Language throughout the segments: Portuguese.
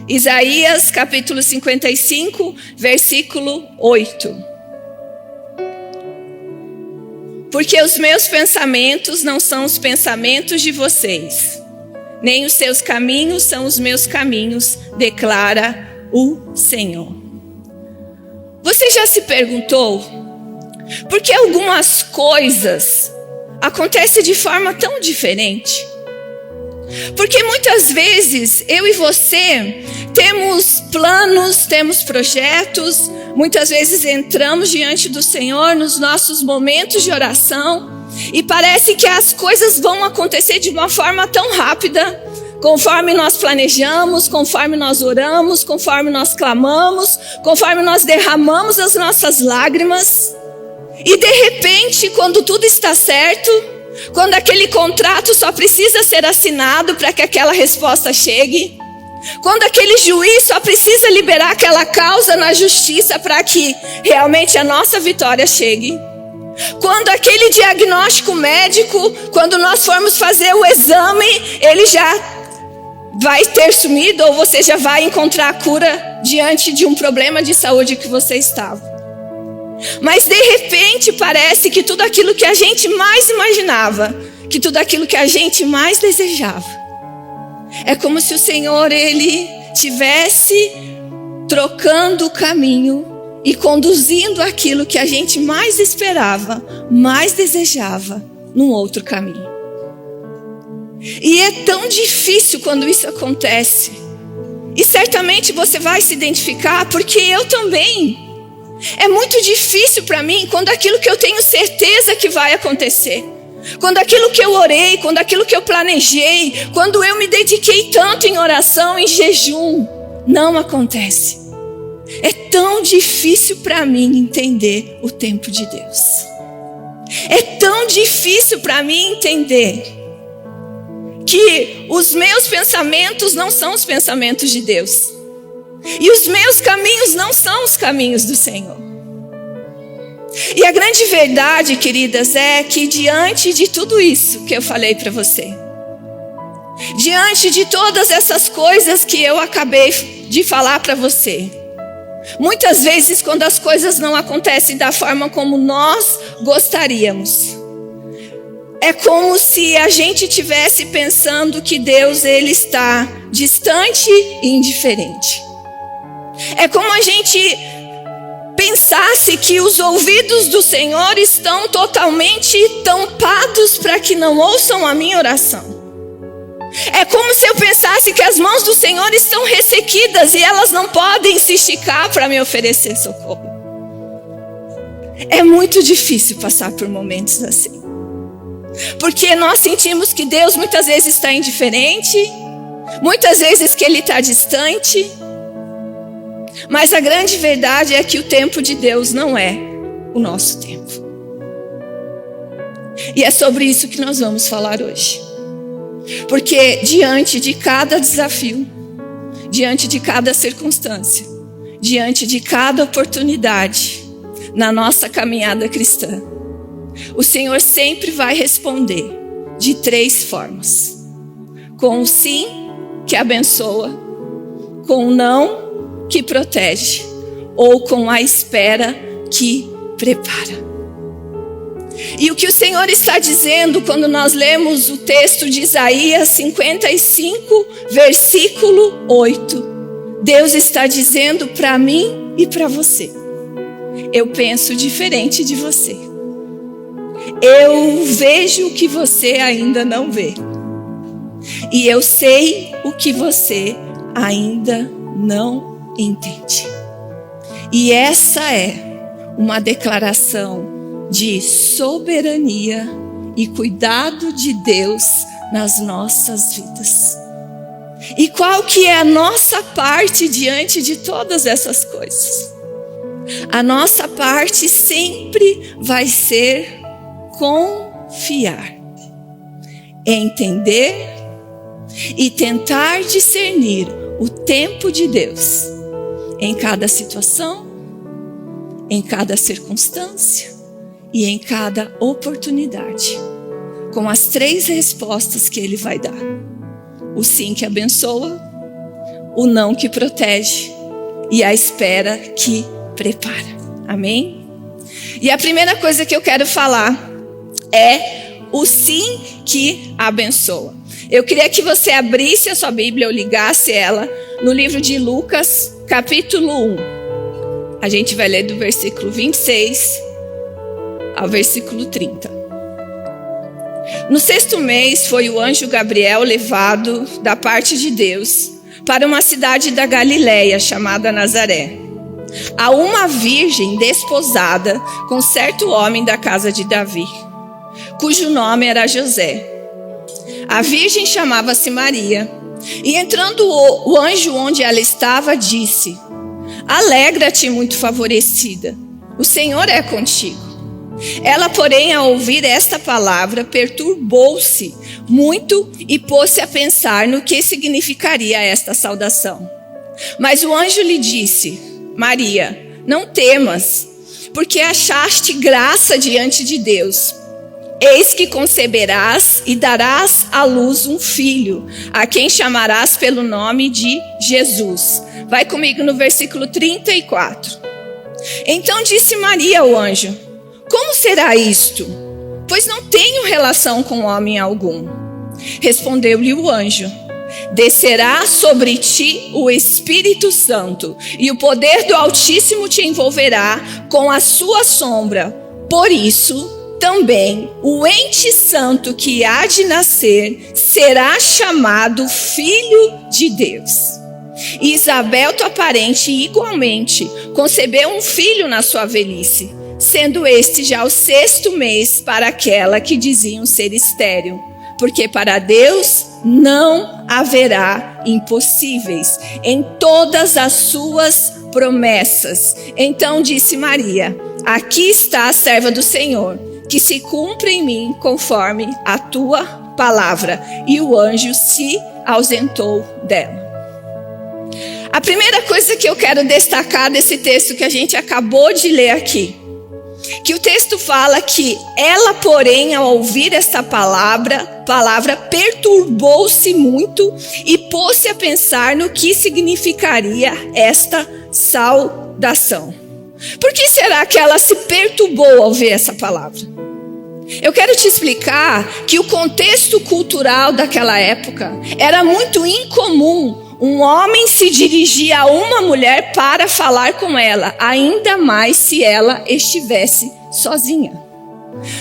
Isaías capítulo 55, versículo 8. Porque os meus pensamentos não são os pensamentos de vocês, nem os seus caminhos são os meus caminhos, declara o Senhor. Você já se perguntou por que algumas coisas acontecem de forma tão diferente? Porque muitas vezes eu e você temos planos, temos projetos, muitas vezes entramos diante do Senhor nos nossos momentos de oração e parece que as coisas vão acontecer de uma forma tão rápida, conforme nós planejamos, conforme nós oramos, conforme nós clamamos, conforme nós derramamos as nossas lágrimas. E de repente, quando tudo está certo, quando aquele contrato só precisa ser assinado para que aquela resposta chegue, quando aquele juiz só precisa liberar aquela causa na justiça para que realmente a nossa vitória chegue, quando aquele diagnóstico médico, quando nós formos fazer o exame, ele já vai ter sumido ou você já vai encontrar a cura diante de um problema de saúde que você estava. Mas de repente parece que tudo aquilo que a gente mais imaginava, que tudo aquilo que a gente mais desejava, é como se o Senhor, Ele tivesse trocando o caminho e conduzindo aquilo que a gente mais esperava, mais desejava, num outro caminho. E é tão difícil quando isso acontece. E certamente você vai se identificar, porque eu também. É muito difícil para mim quando aquilo que eu tenho certeza que vai acontecer, quando aquilo que eu orei, quando aquilo que eu planejei, quando eu me dediquei tanto em oração, em jejum, não acontece. É tão difícil para mim entender o tempo de Deus. É tão difícil para mim entender que os meus pensamentos não são os pensamentos de Deus. E os meus caminhos não são os caminhos do Senhor. E a grande verdade, queridas, é que diante de tudo isso que eu falei para você, diante de todas essas coisas que eu acabei de falar para você, muitas vezes quando as coisas não acontecem da forma como nós gostaríamos, é como se a gente estivesse pensando que Deus, Ele está distante e indiferente. É como a gente pensasse que os ouvidos do Senhor estão totalmente tampados para que não ouçam a minha oração. É como se eu pensasse que as mãos do Senhor estão ressequidas e elas não podem se esticar para me oferecer socorro. É muito difícil passar por momentos assim. Porque nós sentimos que Deus muitas vezes está indiferente, muitas vezes que Ele está distante. Mas a grande verdade é que o tempo de Deus não é o nosso tempo. E é sobre isso que nós vamos falar hoje. Porque diante de cada desafio, diante de cada circunstância, diante de cada oportunidade na nossa caminhada cristã, o Senhor sempre vai responder de 3 formas: com o sim, que abençoa; com o não, que protege; ou com a espera, que prepara. E o que o Senhor está dizendo quando nós lemos o texto de Isaías 55, versículo 8, Deus está dizendo para mim e para você: eu penso diferente de você. Eu vejo o que você ainda não vê. E eu sei o que você ainda não entende. E essa é uma declaração de soberania e cuidado de Deus nas nossas vidas. E qual que é a nossa parte diante de todas essas coisas? A nossa parte sempre vai ser confiar, entender e tentar discernir o tempo de Deus em cada situação, em cada circunstância e em cada oportunidade, com as 3 respostas que Ele vai dar: o sim que abençoa, o não que protege e a espera que prepara. Amém? E a primeira coisa que eu quero falar é o sim que abençoa. Eu queria que você abrisse a sua Bíblia ou ligasse ela no livro de Lucas, capítulo 1. A gente vai ler do versículo 26 ao versículo 30. No 6º mês foi o anjo Gabriel levado da parte de Deus para uma cidade da Galileia chamada Nazaré, a uma virgem desposada com certo homem da casa de Davi, cujo nome era José. A virgem chamava-se Maria, e entrando o anjo onde ela estava, disse: Alegra-te, muito favorecida, o Senhor é contigo. Ela, porém, ao ouvir esta palavra, perturbou-se muito e pôs-se a pensar no que significaria esta saudação. Mas o anjo lhe disse: Maria, não temas, porque achaste graça diante de Deus. Eis que conceberás e darás à luz um filho, a quem chamarás pelo nome de Jesus. Vai comigo no versículo 34. Então disse Maria ao anjo: Como será isto? Pois não tenho relação com homem algum. Respondeu-lhe o anjo: Descerá sobre ti o Espírito Santo, e o poder do Altíssimo te envolverá com a sua sombra. Por isso, também o ente santo que há de nascer será chamado Filho de Deus. E Isabel, tua parente, igualmente concebeu um filho na sua velhice, sendo este já o 6º mês para aquela que diziam ser estéril, porque para Deus não haverá impossíveis em todas as suas promessas. Então disse Maria: Aqui está a serva do Senhor, que se cumpra em mim conforme a tua palavra. E o anjo se ausentou dela. A primeira coisa que eu quero destacar desse texto que a gente acabou de ler aqui, que o texto fala que ela, porém, ao ouvir esta palavra perturbou-se muito e pôs-se a pensar no que significaria esta saudação. Por que será que ela se perturbou ao ouvir essa palavra? Eu quero te explicar que o contexto cultural daquela época era muito incomum um homem se dirigir a uma mulher para falar com ela, ainda mais se ela estivesse sozinha.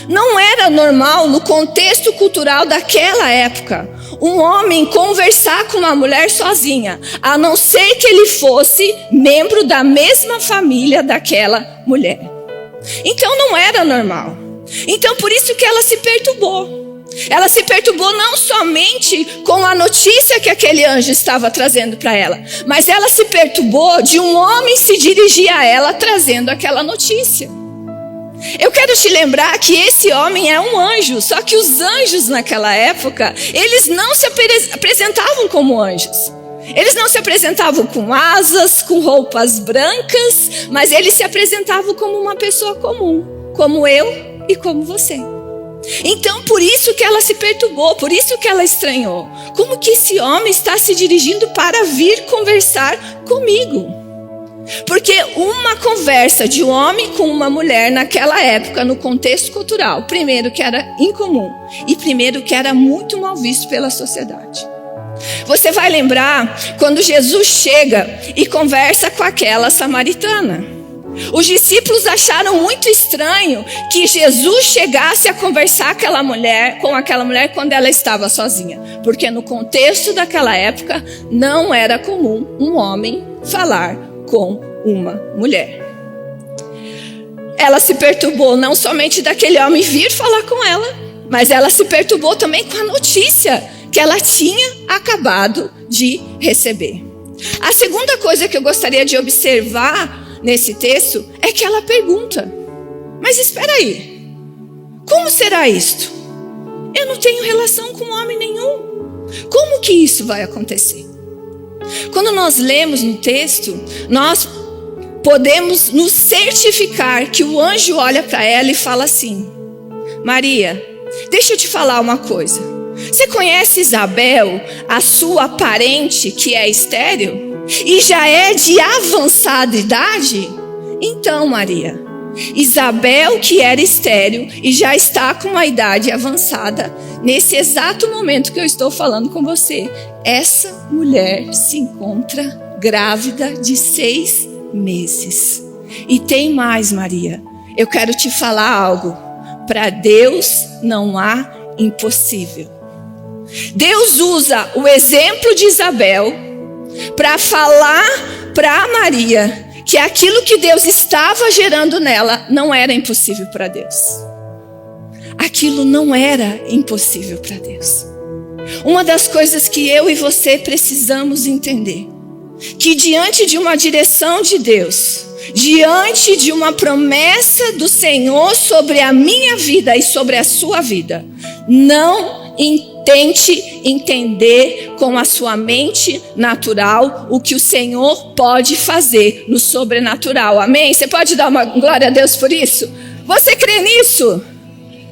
Não era normal no contexto cultural daquela época um homem conversar com uma mulher sozinha, a não ser que ele fosse membro da mesma família daquela mulher. Então não era normal. Então por isso que ela se perturbou. Ela se perturbou não somente com a notícia que aquele anjo estava trazendo para ela, mas ela se perturbou de um homem se dirigir a ela trazendo aquela notícia. Eu quero te lembrar que esse homem é um anjo, só que os anjos naquela época, eles não se apresentavam como anjos. Eles não se apresentavam com asas, com roupas brancas, mas eles se apresentavam como uma pessoa comum, como eu e como você. Então por isso que ela se perturbou, por isso que ela estranhou. Como que esse homem está se dirigindo para vir conversar comigo? Porque uma conversa de um homem com uma mulher naquela época, no contexto cultural, primeiro que era incomum e primeiro que era muito mal visto pela sociedade. Você vai lembrar quando Jesus chega e conversa com aquela samaritana. Os discípulos acharam muito estranho que Jesus chegasse a conversar com aquela mulher quando ela estava sozinha. Porque no contexto daquela época não era comum um homem falar com uma mulher. Ela se perturbou não somente daquele homem vir falar com ela, mas ela se perturbou também com a notícia que ela tinha acabado de receber. A segunda coisa que eu gostaria de observar nesse texto é que ela pergunta: mas espera aí, como será isto? Eu não tenho relação com homem nenhum. Como que isso vai acontecer? Quando nós lemos no texto, nós podemos nos certificar que o anjo olha para ela e fala assim: Maria, deixa eu te falar uma coisa. Você conhece Isabel, a sua parente que é estéril? e já é de avançada idade? Então, Maria, Isabel, que era estéril e já está com uma idade avançada, nesse exato momento que eu estou falando com você, essa mulher se encontra grávida de 6 meses. E tem mais, Maria, eu quero te falar algo. Para Deus não há impossível. Deus usa o exemplo de Isabel para falar para Maria que aquilo que Deus estava gerando nela não era impossível para Deus. Aquilo não era impossível para Deus. Uma das coisas que eu e você precisamos entender, que diante de uma direção de Deus, diante de uma promessa do Senhor sobre a minha vida e sobre a sua vida, não tente entender com a sua mente natural o que o Senhor pode fazer no sobrenatural. Amém? Você pode dar uma glória a Deus por isso? Você crê nisso?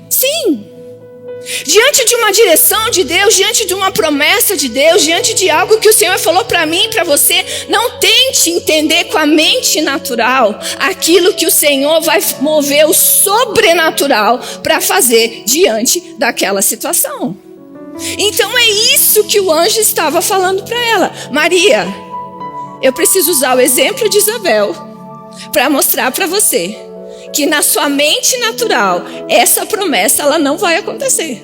Sim. Diante de uma direção de Deus, diante de uma promessa de Deus, diante de algo que o Senhor falou para mim e para você, não tente entender com a mente natural aquilo que o Senhor vai mover o sobrenatural para fazer diante daquela situação. Então é isso que o anjo estava falando para ela. Maria, eu preciso usar o exemplo de Isabel para mostrar para você que na sua mente natural, essa promessa ela não vai acontecer.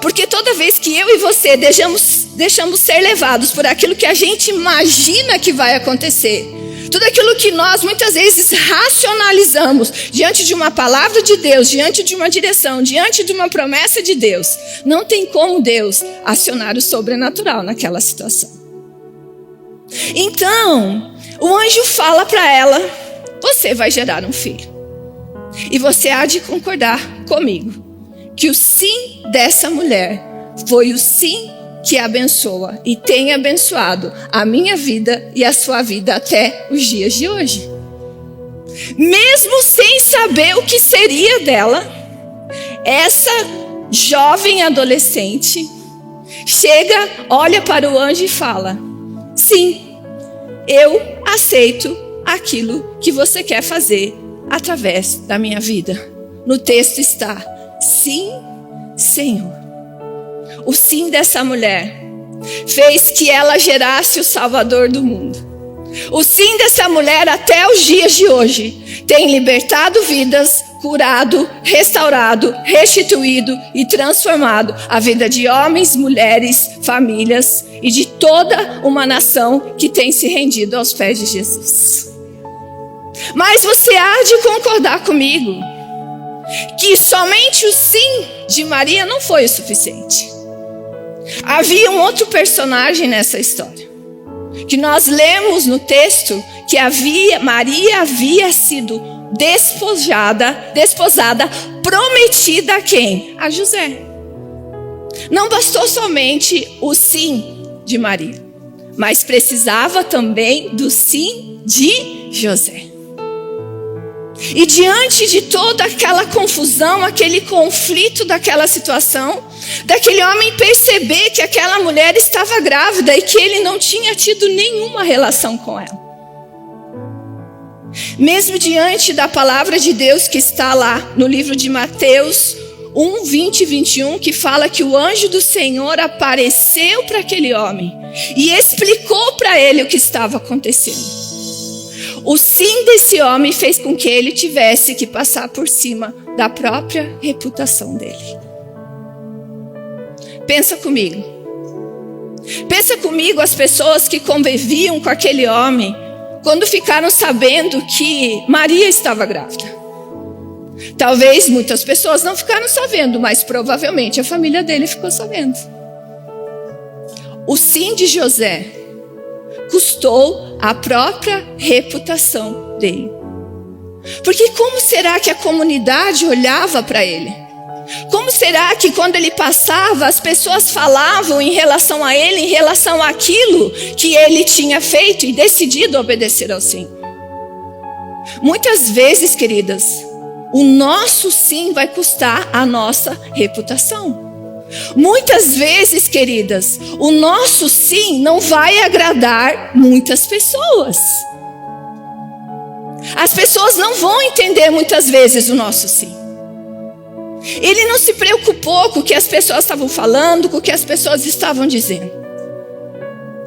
Porque toda vez que eu e você deixamos ser levados por aquilo que a gente imagina que vai acontecer, tudo aquilo que nós muitas vezes racionalizamos diante de uma palavra de Deus, diante de uma direção, diante de uma promessa de Deus, não tem como Deus acionar o sobrenatural naquela situação. Então, o anjo fala para ela: você vai gerar um filho. E você há de concordar comigo que o sim dessa mulher foi o sim que abençoa e tem abençoado a minha vida e a sua vida até os dias de hoje. Mesmo sem saber o que seria dela, essa jovem adolescente chega, olha para o anjo e fala: sim, eu aceito aquilo que você quer fazer através da minha vida. No texto está: sim, Senhor. O sim dessa mulher fez que ela gerasse o Salvador do mundo. O sim dessa mulher até os dias de hoje tem libertado vidas, curado, restaurado, restituído e transformado a vida de homens, mulheres, famílias e de toda uma nação que tem se rendido aos pés de Jesus. Mas você há de concordar comigo que somente o sim de Maria não foi o suficiente. Havia um outro personagem nessa história, que nós lemos no texto que Maria havia sido desposada, prometida a quem? A José. Não bastou somente o sim de Maria, mas precisava também do sim de José. E diante de toda aquela confusão, aquele conflito daquela situação, daquele homem perceber que aquela mulher estava grávida e que ele não tinha tido nenhuma relação com ela. Mesmo diante da palavra de Deus que está lá no livro de Mateus 1, 20 e 21, que fala que o anjo do Senhor apareceu para aquele homem e explicou para ele o que estava acontecendo. O sim desse homem fez com que ele tivesse que passar por cima da própria reputação dele. Pensa comigo. Pensa comigo as pessoas que conviviam com aquele homem quando ficaram sabendo que Maria estava grávida. Talvez muitas pessoas não ficaram sabendo, mas provavelmente a família dele ficou sabendo. O sim de José custou a própria reputação dele. Porque como será que a comunidade olhava para ele? Como será que quando ele passava, as pessoas falavam em relação a ele, em relação àquilo que ele tinha feito e decidido obedecer ao Senhor? Muitas vezes, queridas, o nosso sim vai custar a nossa reputação. Muitas vezes, queridas, o nosso sim não vai agradar muitas pessoas. As pessoas não vão entender muitas vezes o nosso sim. Ele não se preocupou com o que as pessoas estavam falando, com o que as pessoas estavam dizendo.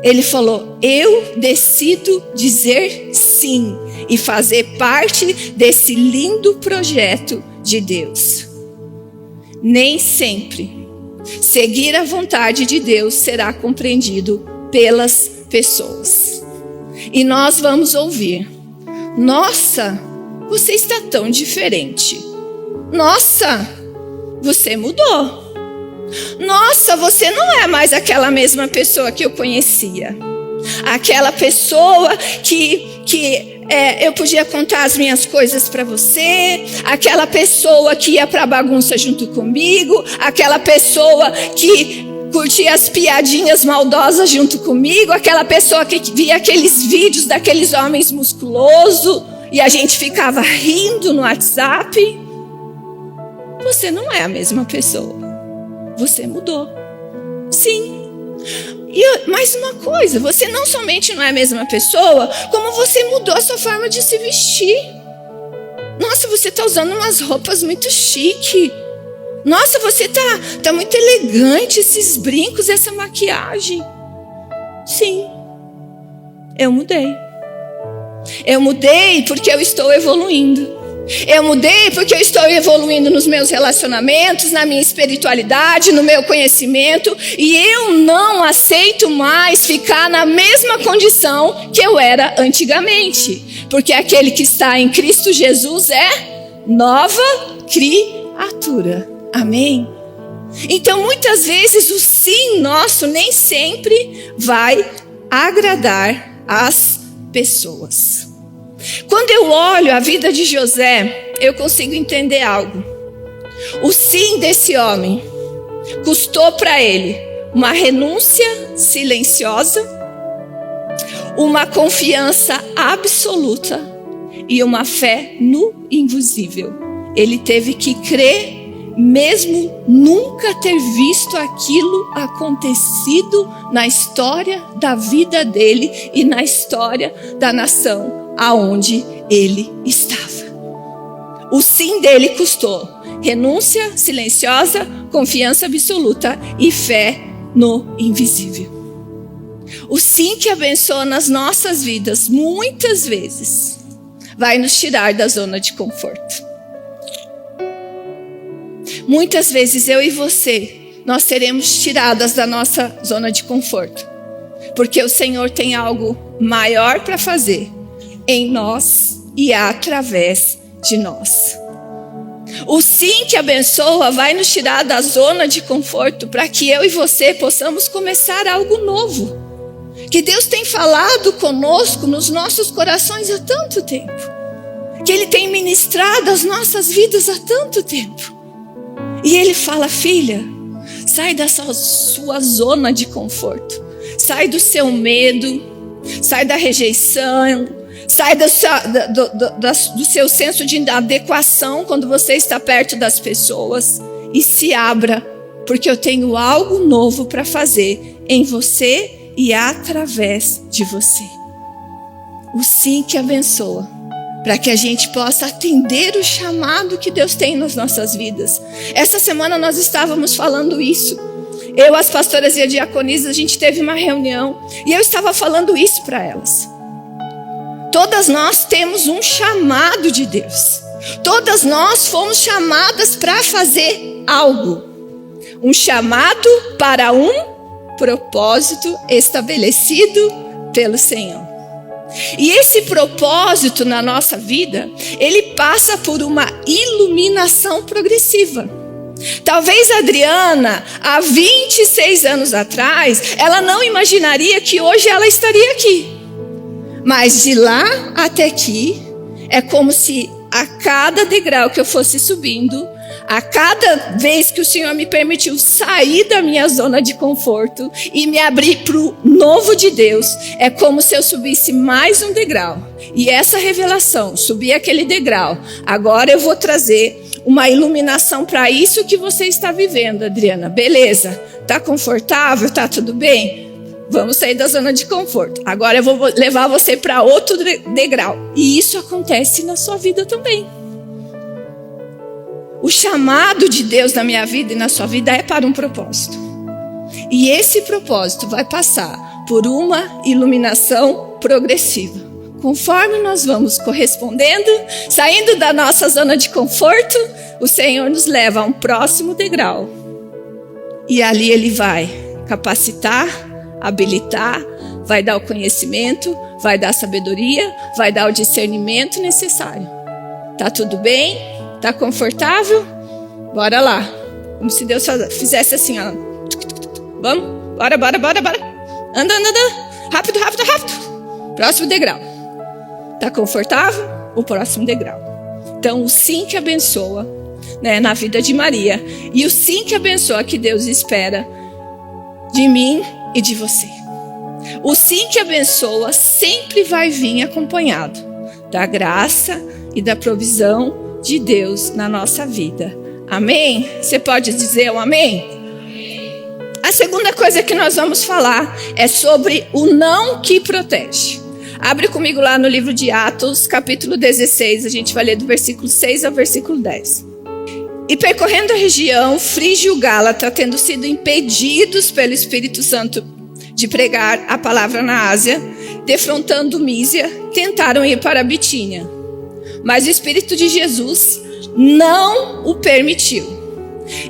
Ele falou: eu decido dizer sim e fazer parte desse lindo projeto de Deus. Nem sempre seguir a vontade de Deus será compreendido pelas pessoas. E nós vamos ouvir: nossa, você está tão diferente. Nossa, você mudou. Nossa, você não é mais aquela mesma pessoa que eu conhecia. Aquela pessoa que eu podia contar as minhas coisas para você. Aquela pessoa que ia para a bagunça junto comigo. Aquela pessoa que curtia as piadinhas maldosas junto comigo. Aquela pessoa que via aqueles vídeos daqueles homens musculosos e a gente ficava rindo no WhatsApp. Você não é a mesma pessoa. Você mudou. Sim. E mais uma coisa, você não somente não é a mesma pessoa, como você mudou a sua forma de se vestir. Nossa, você está usando umas roupas muito chique. Nossa, você tá muito elegante, esses brincos, essa maquiagem. Sim, eu mudei. Eu mudei porque eu estou evoluindo. Eu mudei porque eu estou evoluindo nos meus relacionamentos, na minha espiritualidade, no meu conhecimento. E eu não aceito mais ficar na mesma condição que eu era antigamente. Porque aquele que está em Cristo Jesus é nova criatura. Amém? Então muitas vezes o sim nosso nem sempre vai agradar as pessoas. Quando eu olho a vida de José, eu consigo entender algo. O sim desse homem custou para ele uma renúncia silenciosa, uma confiança absoluta e uma fé no invisível. Ele teve que crer, mesmo nunca ter visto aquilo acontecido na história da vida dele e na história da nação aonde ele estava. O sim dele custou renúncia silenciosa, confiança absoluta e fé no invisível. O sim que abençoa nas nossas vidas, muitas vezes, vai nos tirar da zona de conforto. Muitas vezes eu e você, nós seremos tiradas da nossa zona de conforto, porque o Senhor tem algo maior para fazer em nós e através de nós. O sim que abençoa vai nos tirar da zona de conforto para que eu e você possamos começar algo novo. Que Deus tem falado conosco nos nossos corações há tanto tempo. Que Ele tem ministrado as nossas vidas há tanto tempo. E Ele fala: filha, sai dessa sua zona de conforto. Sai do seu medo, sai da rejeição, sai do seu senso de inadequação quando você está perto das pessoas e se abra, porque eu tenho algo novo para fazer em você e através de você. O sim que abençoa, para que a gente possa atender o chamado que Deus tem nas nossas vidas. Essa semana nós estávamos falando isso. Eu, as pastoras e a diaconisa, a gente teve uma reunião e eu estava falando isso para elas. Todas nós temos um chamado de Deus. Todas nós fomos chamadas para fazer algo. Um chamado para um propósito estabelecido pelo Senhor. E esse propósito na nossa vida, ele passa por uma iluminação progressiva. Talvez a Adriana, há 26 anos atrás, ela não imaginaria que hoje ela estaria aqui. Mas de lá até aqui, é como se a cada degrau que eu fosse subindo, a cada vez que o Senhor me permitiu sair da minha zona de conforto e me abrir para o novo de Deus, é como se eu subisse mais um degrau. E essa revelação, subir aquele degrau, agora eu vou trazer uma iluminação para isso que você está vivendo, Adriana. Beleza, tá confortável, tá tudo bem? Vamos sair da zona de conforto. Agora eu vou levar você para outro degrau. E isso acontece na sua vida também. O chamado de Deus na minha vida e na sua vida é para um propósito. E esse propósito vai passar por uma iluminação progressiva. Conforme nós vamos correspondendo, saindo da nossa zona de conforto, o Senhor nos leva a um próximo degrau. E ali Ele vai capacitar, habilitar, vai dar o conhecimento, vai dar a sabedoria, vai dar o discernimento necessário. Tá tudo bem? Tá confortável? Bora lá. Como se Deus fizesse assim, ó. Vamos? Bora. Anda. Rápido. Próximo degrau. Tá confortável? O próximo degrau. Então, o sim que abençoa, né, na vida de Maria. E o sim que abençoa que Deus espera de mim e de você. O sim que abençoa sempre vai vir acompanhado da graça e da provisão de Deus na nossa vida. Amém? Você pode dizer um amém? A segunda coisa que nós vamos falar é sobre o não que protege. Abre comigo lá no livro de Atos, capítulo 16. A gente vai ler do versículo 6 ao versículo 10. E percorrendo a região Frígio-Gálata, tendo sido impedidos pelo Espírito Santo de pregar a palavra na Ásia, defrontando Mísia, tentaram ir para a Bitínia. Mas o Espírito de Jesus não o permitiu.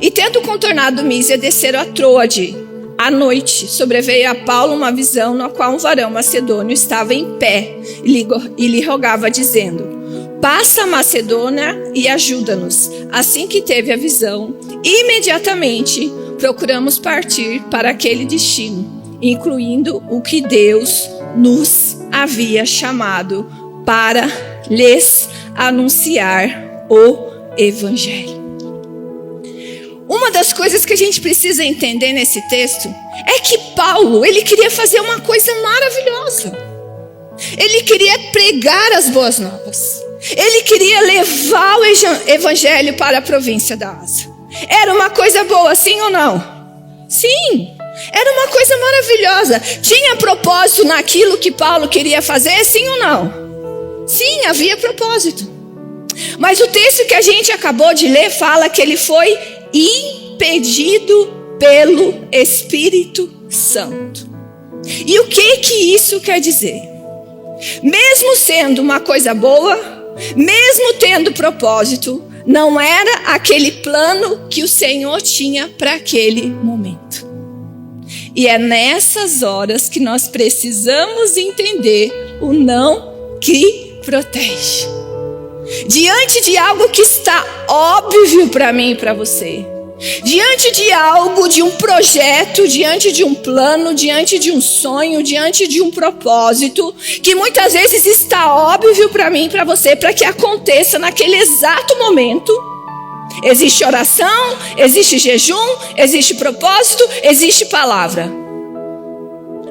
E tendo contornado Mísia, desceram a Troade. À noite, sobreveio a Paulo uma visão na qual um varão macedônio estava em pé e lhe rogava, dizendo: passa a Macedônia e ajuda-nos. Assim que teve a visão, imediatamente procuramos partir para aquele destino, incluindo o que Deus nos havia chamado para lhes anunciar o Evangelho. Uma das coisas que a gente precisa entender nesse texto é que Paulo, ele queria fazer uma coisa maravilhosa. Ele queria pregar as boas novas. Ele queria levar o Evangelho para a província da Ásia. Era uma coisa boa, sim ou não? Sim, era uma coisa maravilhosa. Tinha propósito naquilo que Paulo queria fazer, sim ou não? Sim, havia propósito. Mas o texto que a gente acabou de ler fala que ele foi impedido pelo Espírito Santo. E o que isso quer dizer? Mesmo sendo uma coisa boa, mesmo tendo propósito, não era aquele plano que o Senhor tinha para aquele momento. E é nessas horas que nós precisamos entender o não que protege. Diante de algo que está óbvio para mim e para você, diante de algo, de um projeto, diante de um plano, diante de um sonho, diante de um propósito, que muitas vezes está óbvio para mim e para você, para que aconteça naquele exato momento, existe oração, existe jejum, existe propósito, existe palavra.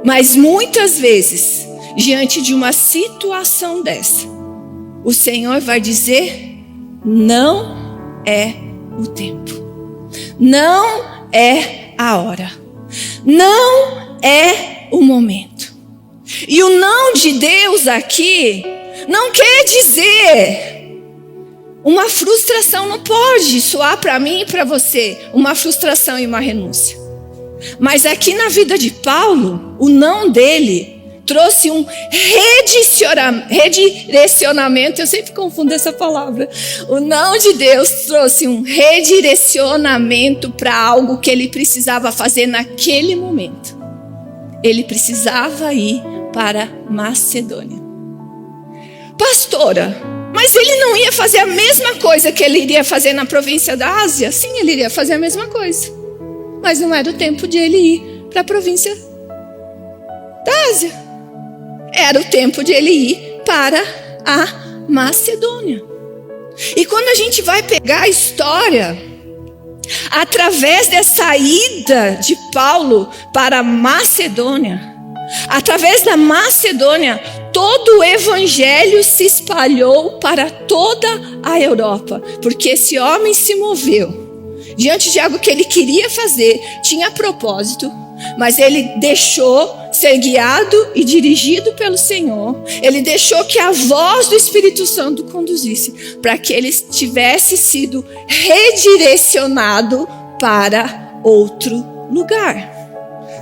Mas muitas vezes, diante de uma situação dessa, o Senhor vai dizer: não é o tempo, não é a hora, não é o momento. E o não de Deus aqui não quer dizer uma frustração, não pode soar para mim e para você uma frustração e uma renúncia. Mas aqui na vida de Paulo, o não dele trouxe um redirecionamento. Eu sempre confundo essa palavra. O não de Deus trouxe um redirecionamento para algo que ele precisava fazer naquele momento. Ele precisava ir para Macedônia. Pastora, mas ele não ia fazer a mesma coisa que ele iria fazer na província da Ásia? Sim, ele iria fazer a mesma coisa. Mas não era o tempo de ele ir para a província da Ásia. Era o tempo de ele ir para a Macedônia. E quando a gente vai pegar a história, através dessa ida de Paulo para a Macedônia, através da Macedônia, todo o evangelho se espalhou para toda a Europa, porque esse homem se moveu diante de algo que ele queria fazer, tinha propósito, mas ele deixou ser guiado e dirigido pelo Senhor. Ele deixou que a voz do Espírito Santo conduzisse, para que ele tivesse sido redirecionado para outro lugar.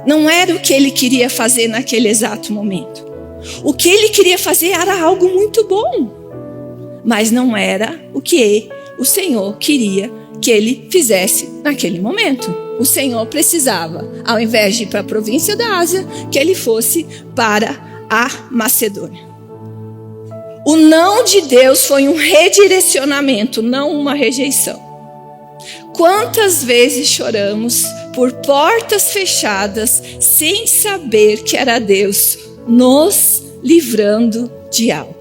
Não era o que ele queria fazer naquele exato momento. O que ele queria fazer era algo muito bom, mas não era o que o Senhor queria que ele fizesse naquele momento. O Senhor precisava, ao invés de ir para a província da Ásia, que ele fosse para a Macedônia. O não de Deus foi um redirecionamento, não uma rejeição. Quantas vezes choramos por portas fechadas, sem saber que era Deus nos livrando de algo?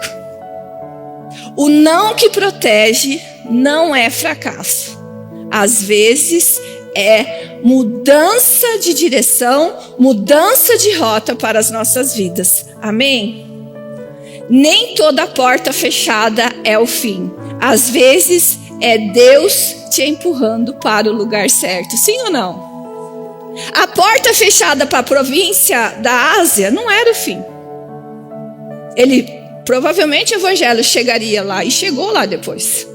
O não que protege não é fracasso. Às vezes é mudança de direção, mudança de rota para as nossas vidas. Amém? Nem toda porta fechada é o fim. Às vezes é Deus te empurrando para o lugar certo. Sim ou não? A porta fechada para a província da Ásia não era o fim. Provavelmente o evangelho chegaria lá e chegou lá depois.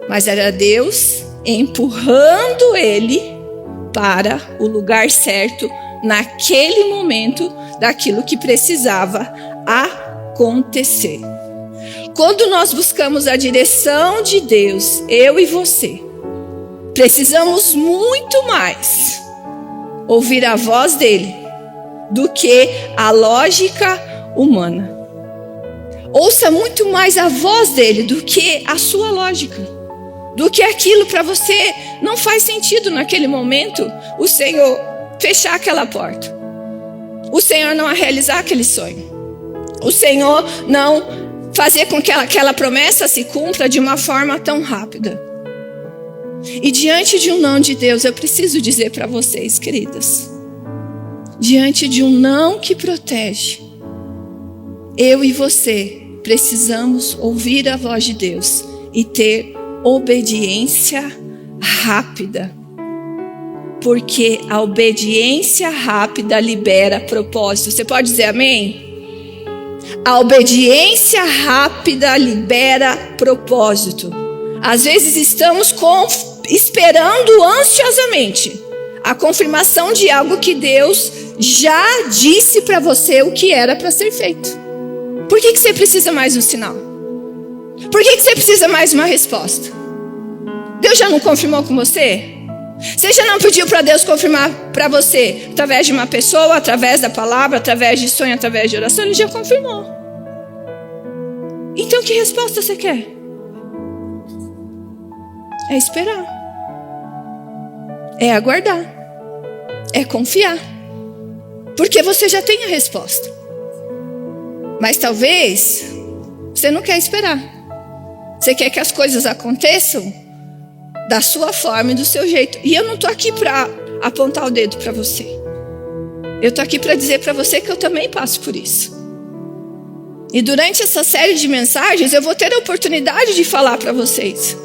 Mas era Deus empurrando ele para o lugar certo naquele momento daquilo que precisava acontecer. Quando nós buscamos a direção de Deus, eu e você, precisamos muito mais ouvir a voz dele do que a lógica humana. Ouça muito mais a voz dele do que a sua lógica. Do que aquilo para você não faz sentido naquele momento, o Senhor fechar aquela porta. O Senhor não realizar aquele sonho. O Senhor não fazer com que aquela promessa se cumpra de uma forma tão rápida. E diante de um não de Deus, eu preciso dizer para vocês, queridas, diante de um não que protege, eu e você precisamos ouvir a voz de Deus e ter obediência rápida, porque a obediência rápida libera propósito. Você pode dizer amém? A obediência rápida libera propósito. Às vezes estamos esperando ansiosamente a confirmação de algo que Deus já disse para você o que era para ser feito. Por que você precisa mais um sinal? Por que você precisa mais uma resposta? Deus já não confirmou com você? Você já não pediu para Deus confirmar para você através de uma pessoa, através da palavra, através de sonho, através de oração? Ele já confirmou. Então que resposta você quer? É esperar. É aguardar. É confiar. Porque você já tem a resposta. Mas talvez você não quer esperar. Você quer que as coisas aconteçam da sua forma e do seu jeito. E eu não estou aqui para apontar o dedo para você. Eu estou aqui para dizer para você que eu também passo por isso. E durante essa série de mensagens, eu vou ter a oportunidade de falar para vocês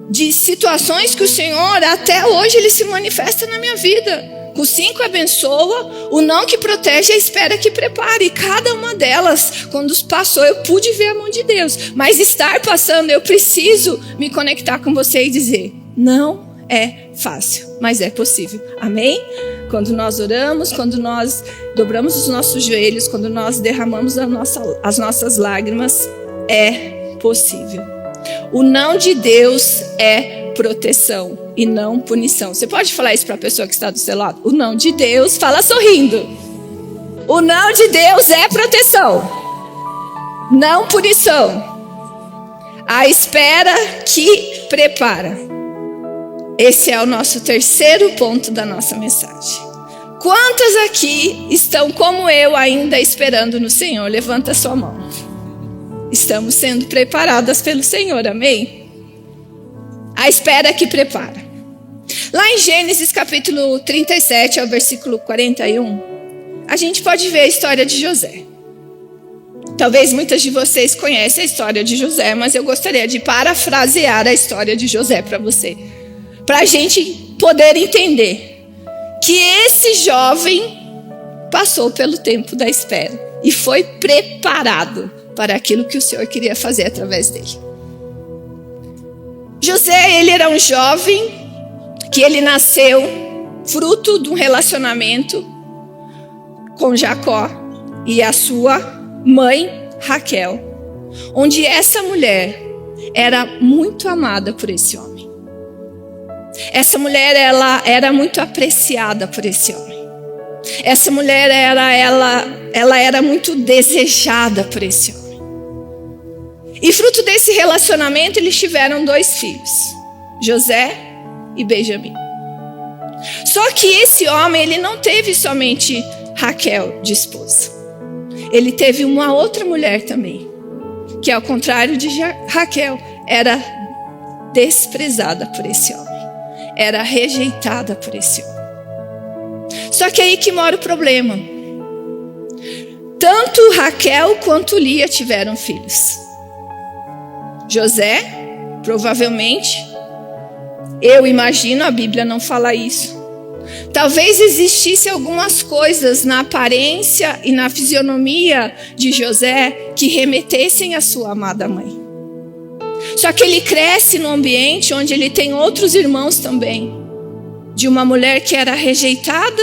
de situações que o Senhor, até hoje, Ele se manifesta na minha vida. O 5 abençoa, o não que protege, a espera que prepare. E cada uma delas, quando passou, eu pude ver a mão de Deus. Mas estar passando, eu preciso me conectar com você e dizer, não é fácil, mas é possível. Amém? Quando nós oramos, quando nós dobramos os nossos joelhos, quando nós derramamos as nossas lágrimas, é possível. O não de Deus é proteção e não punição. Você pode falar isso para a pessoa que está do seu lado? O não de Deus, fala sorrindo. O não de Deus é proteção, não punição. A espera que prepara. Esse é o nosso terceiro ponto da nossa mensagem. Quantas aqui estão como eu ainda esperando no Senhor? Levanta a sua mão. Estamos sendo preparadas pelo Senhor, amém? A espera que prepara. Lá em Gênesis capítulo 37, ao versículo 41, a gente pode ver a história de José. Talvez muitas de vocês conhecem a história de José, mas eu gostaria de parafrasear a história de José para você, para a gente poder entender que esse jovem passou pelo tempo da espera e foi preparado para aquilo que o Senhor queria fazer através dele. José, ele era um jovem que ele nasceu fruto de um relacionamento com Jacó e a sua mãe Raquel, onde essa mulher era muito amada por esse homem. Essa mulher, ela era muito apreciada por esse homem. Essa mulher ela era muito desejada por esse homem. E fruto desse relacionamento, eles tiveram 2 filhos, José e Benjamim. Só que esse homem, ele não teve somente Raquel de esposa. Ele teve uma outra mulher também, que ao contrário de Raquel, era desprezada por esse homem. Era rejeitada por esse homem. Só que é aí que mora o problema. Tanto Raquel quanto Lia tiveram filhos. José, provavelmente, eu imagino, a Bíblia não fala isso. Talvez existisse algumas coisas na aparência e na fisionomia de José que remetessem à sua amada mãe. Só que ele cresce num ambiente onde ele tem outros irmãos também. De uma mulher que era rejeitada,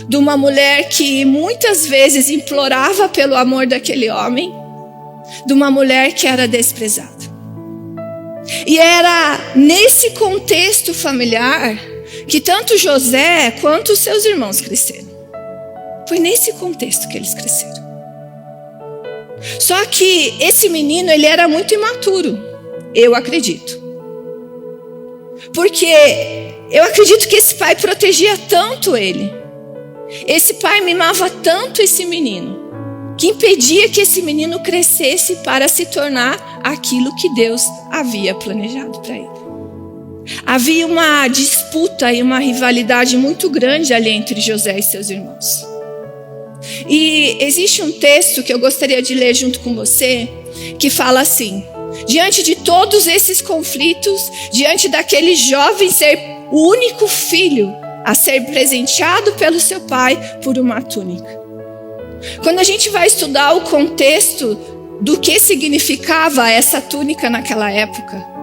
de uma mulher que muitas vezes implorava pelo amor daquele homem, de uma mulher que era desprezada. E era nesse contexto familiar que tanto José quanto os seus irmãos cresceram. Foi nesse contexto que eles cresceram. Só que esse menino, ele era muito imaturo, eu acredito. Porque eu acredito que esse pai protegia tanto ele. Esse pai mimava tanto esse menino, que impedia que esse menino crescesse para se tornar aquilo que Deus havia planejado para ele. Havia uma disputa e uma rivalidade muito grande ali entre José e seus irmãos. E existe um texto que eu gostaria de ler junto com você, que fala assim: diante de todos esses conflitos, diante daquele jovem ser o único filho a ser presenteado pelo seu pai por uma túnica. Quando a gente vai estudar o contexto do que significava essa túnica naquela época,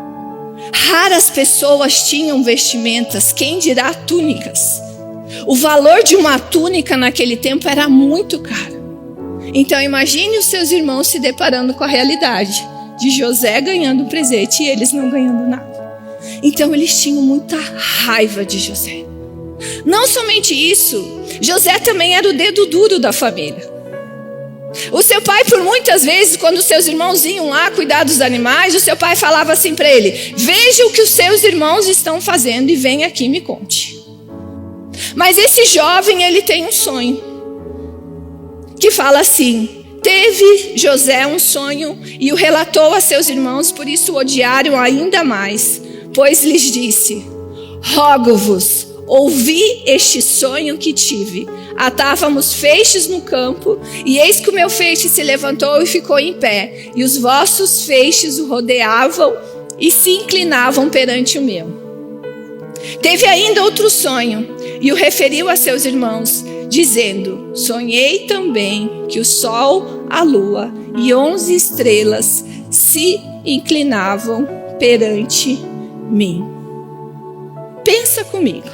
raras pessoas tinham vestimentas, quem dirá túnicas. O valor de uma túnica naquele tempo era muito caro. Então imagine os seus irmãos se deparando com a realidade de José ganhando um presente e eles não ganhando nada. Então eles tinham muita raiva de José. Não somente isso, José também era o dedo duro da família. O seu pai, por muitas vezes, quando os seus irmãos iam lá cuidar dos animais, o seu pai falava assim para ele: veja o que os seus irmãos estão fazendo e venha aqui e me conte. Mas esse jovem, ele tem um sonho, que fala assim: teve José um sonho e o relatou a seus irmãos, por isso o odiaram ainda mais, pois lhes disse: rogo-vos, ouvi este sonho que tive. Atávamos feixes no campo, e eis que o meu feixe se levantou e ficou em pé, e os vossos feixes o rodeavam e se inclinavam perante o meu. Teve ainda outro sonho, e o referiu a seus irmãos, dizendo: sonhei também que o sol, a lua e 11 estrelas se inclinavam perante mim. Pensa comigo.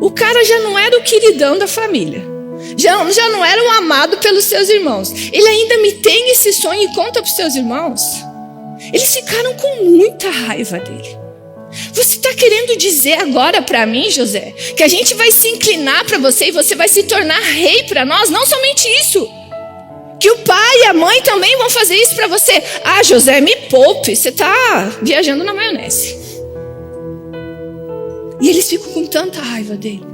O cara já não era o queridão da família. Já não era um amado pelos seus irmãos. Ele ainda me tem esse sonho e conta para os seus irmãos. Eles ficaram com muita raiva dele. Você está querendo dizer agora para mim, José, que a gente vai se inclinar para você e você vai se tornar rei para nós? Não somente isso. Que o pai e a mãe também vão fazer isso para você. Ah, José, me poupe. Você está viajando na maionese. E eles ficam com tanta raiva dele,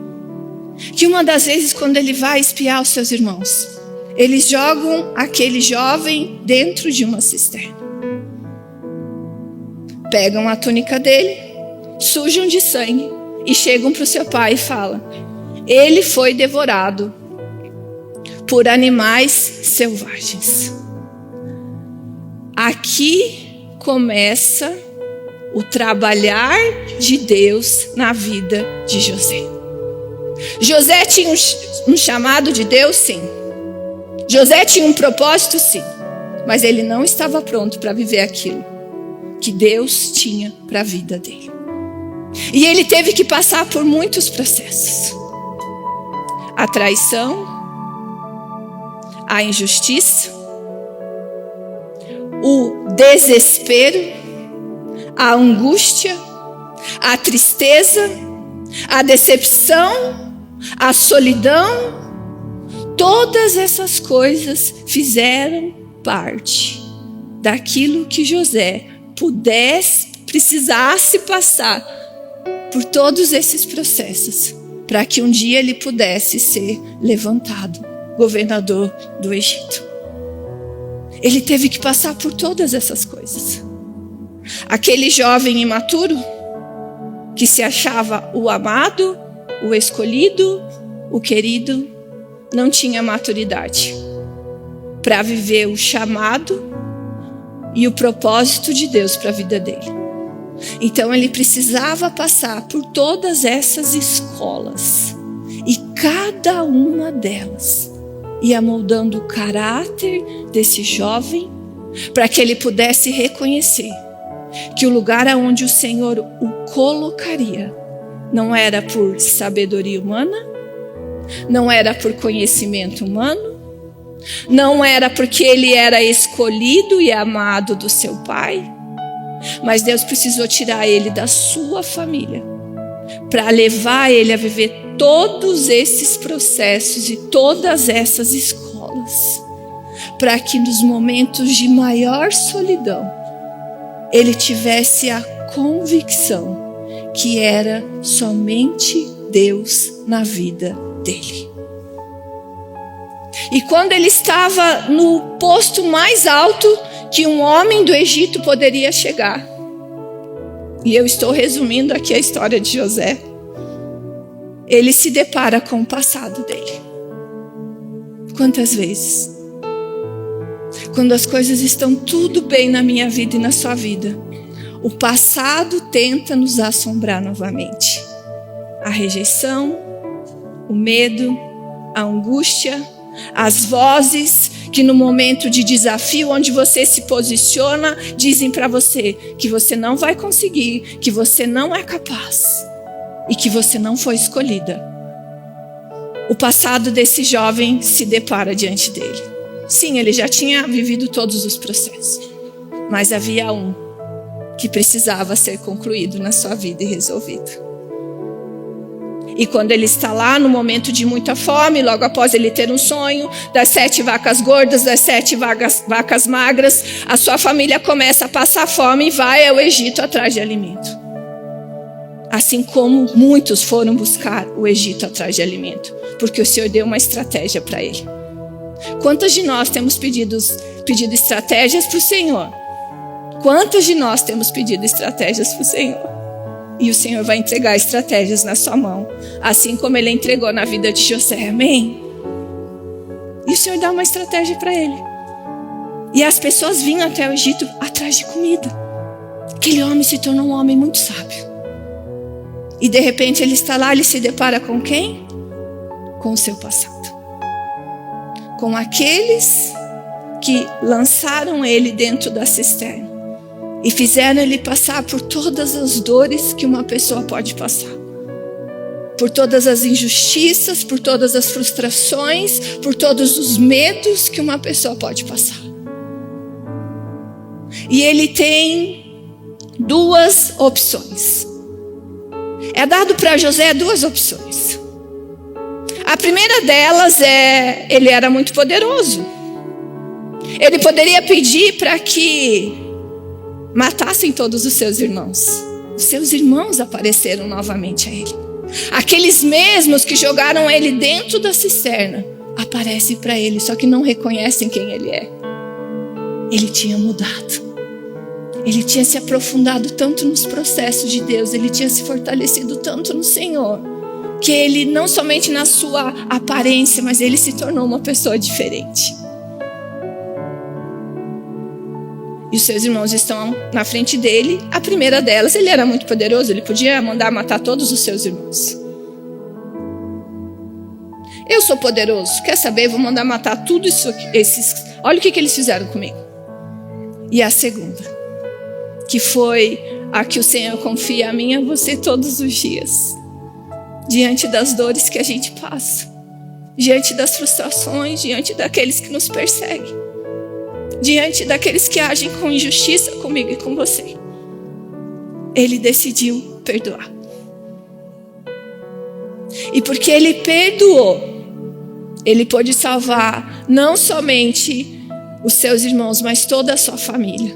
que uma das vezes, quando ele vai espiar os seus irmãos, eles jogam aquele jovem dentro de uma cisterna. Pegam a túnica dele, sujam de sangue e chegam para o seu pai e falam: ele foi devorado por animais selvagens. Aqui começa o trabalhar de Deus na vida de José. José tinha um chamado de Deus, sim. José tinha um propósito, sim. Mas ele não estava pronto para viver aquilo que Deus tinha para a vida dele. E ele teve que passar por muitos processos. A traição, a injustiça, o desespero, a angústia, a tristeza, a decepção, a solidão, todas essas coisas fizeram parte daquilo que José precisasse passar por todos esses processos, para que um dia ele pudesse ser levantado governador do Egito. Ele teve que passar por todas essas coisas. Aquele jovem imaturo, que se achava o amado, o escolhido, o querido, não tinha maturidade para viver o chamado e o propósito de Deus para a vida dele. Então ele precisava passar por todas essas escolas, e cada uma delas ia moldando o caráter desse jovem, para que ele pudesse reconhecer que o lugar aonde o Senhor o colocaria não era por sabedoria humana, não era por conhecimento humano, não era porque ele era escolhido e amado do seu pai, mas Deus precisou tirar ele da sua família para levar ele a viver todos esses processos e todas essas escolas, para que nos momentos de maior solidão ele tivesse a convicção que era somente Deus na vida dele. E quando ele estava no posto mais alto que um homem do Egito poderia chegar, e eu estou resumindo aqui a história de José, ele se depara com o passado dele. Quantas vezes? Quando as coisas estão tudo bem na minha vida e na sua vida, o passado tenta nos assombrar novamente. A rejeição, o medo, a angústia, as vozes que no momento de desafio, onde você se posiciona, dizem para você que você não vai conseguir, que você não é capaz e que você não foi escolhida. O passado desse jovem se depara diante dele. Sim, ele já tinha vivido todos os processos, mas havia um que precisava ser concluído na sua vida e resolvido. E quando ele está lá no momento de muita fome, logo após ele ter um sonho das 7 vacas gordas, das 7 vacas magras, a sua família começa a passar fome e vai ao Egito atrás de alimento. Assim como muitos foram buscar o Egito atrás de alimento, porque o Senhor deu uma estratégia para ele. Quantas de nós temos pedido estratégias para o Senhor? Quantas de nós temos pedido estratégias para o Senhor? E o Senhor vai entregar estratégias na sua mão, assim como Ele entregou na vida de José, amém? E o Senhor dá uma estratégia para ele. E as pessoas vinham até o Egito atrás de comida. Aquele homem se tornou um homem muito sábio. E de repente ele está lá, ele se depara com quem? Com o seu passado. Com aqueles que lançaram ele dentro da cisterna e fizeram ele passar por todas as dores que uma pessoa pode passar, por todas as injustiças, por todas as frustrações, por todos os medos que uma pessoa pode passar. E ele tem 2 opções. É dado para José 2 opções. A primeira delas é, ele era muito poderoso. Ele poderia pedir para que matassem todos os seus irmãos. Os seus irmãos apareceram novamente a ele. Aqueles mesmos que jogaram ele dentro da cisterna aparecem para ele, só que não reconhecem quem ele é. Ele tinha mudado. Ele tinha se aprofundado tanto nos processos de Deus, ele tinha se fortalecido tanto no Senhor, que ele não somente na sua aparência, mas ele se tornou uma pessoa diferente. E os seus irmãos estão na frente dele. A primeira delas, ele era muito poderoso, ele podia mandar matar todos os seus irmãos. Eu sou poderoso, quer saber? Vou mandar matar tudo isso, olha o que eles fizeram comigo. E a segunda, que foi a que o Senhor confia a mim e a você todos os dias. Diante das dores que a gente passa, diante das frustrações, diante daqueles que nos perseguem, diante daqueles que agem com injustiça comigo e com você. Ele decidiu perdoar. E porque ele perdoou, ele pôde salvar não somente os seus irmãos, mas toda a sua família.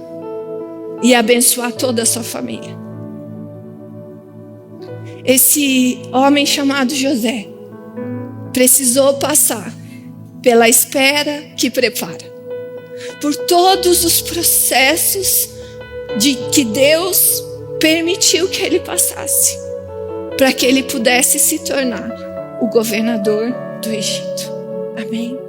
E abençoar toda a sua família. Esse homem chamado José precisou passar pela espera que prepara, por todos os processos de que Deus permitiu que ele passasse, para que ele pudesse se tornar o governador do Egito. Amém?